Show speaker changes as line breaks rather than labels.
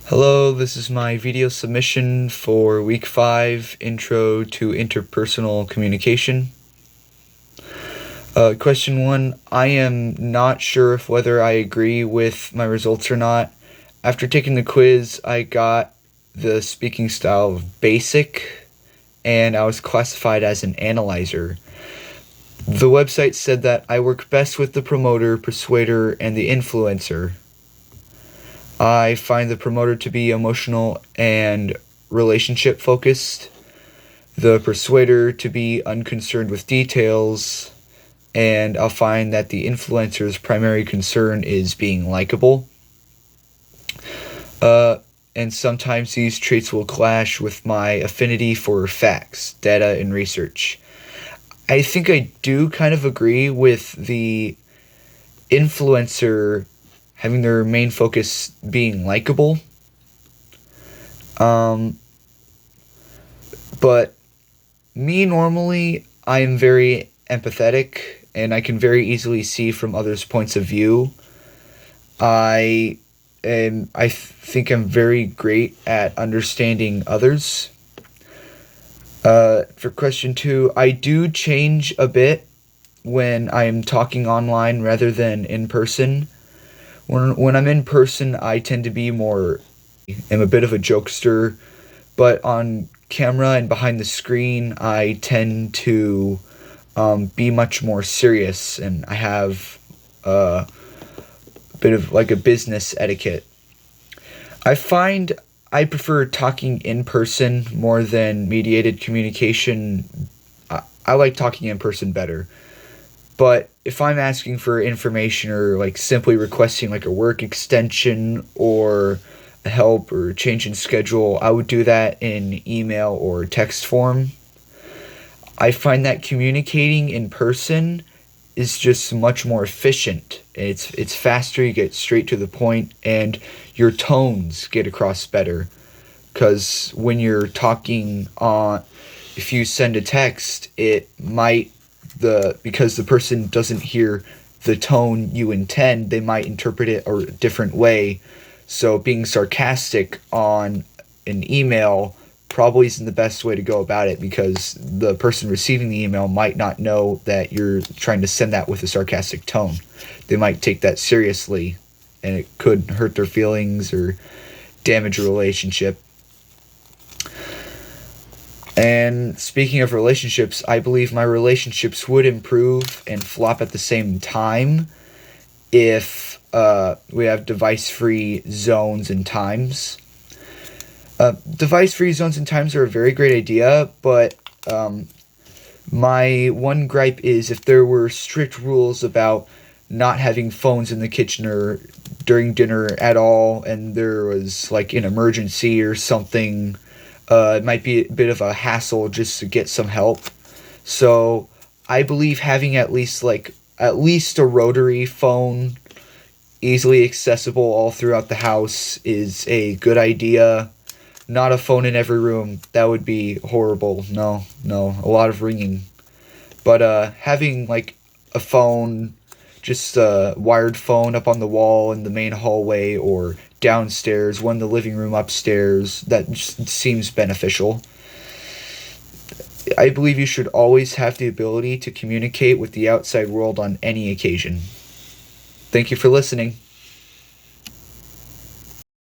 Hello, this is my video submission for Week 5, Intro to Interpersonal Communication. Question 1, I am not sure if whether I agree with my results or not. After taking the quiz, I got the speaking style of basic, and I was classified as an analyzer. The website said that I work best with the promoter, persuader, and the influencer. I find the promoter to be emotional and relationship focused, the persuader to be unconcerned with details, and I'll find that the influencer's primary concern is being likable. And sometimes these traits will clash with my affinity for facts, data, and research. I think I do kind of agree with the influencer having their main focus being likable. But me normally, I am very empathetic and I can very easily see from others' points of view. I think I'm very great at understanding others. For question 2, I do change a bit when I am talking online rather than in person. When I'm in person, I tend to be am a bit of a jokester, but on camera and behind the screen, I tend to be much more serious, and I have a bit of like a business etiquette. I find I prefer talking in person more than mediated communication. I like talking in person better. But if I'm asking for information or like simply requesting like a work extension or a help or change in schedule, I would do that in email or text form. I find that communicating in person is just much more efficient. It's faster, you get straight to the point, and your tones get across better. Because when you're talking if you send a text, it might because the person doesn't hear the tone you intend, they might interpret it a different way. So being sarcastic on an email probably isn't the best way to go about it, because the person receiving the email might not know that you're trying to send that with a sarcastic tone. They might take that seriously, and it could hurt their feelings or damage a relationship. And speaking of relationships, I believe my relationships would improve and flop at the same time if we have device-free zones and times. Device-free zones and times are a very great idea, but my one gripe is if there were strict rules about not having phones in the kitchen or during dinner at all, and there was like an emergency or something, it might be a bit of a hassle just to get some help. So I believe having at least a rotary phone easily accessible all throughout the house is a good idea. Not a phone in every room. That would be horrible. No, a lot of ringing. But having like a phone, just a wired phone up on the wall in the main hallway or downstairs, one in the living room upstairs, that just seems beneficial. I believe you should always have the ability to communicate with the outside world on any occasion. Thank you for listening.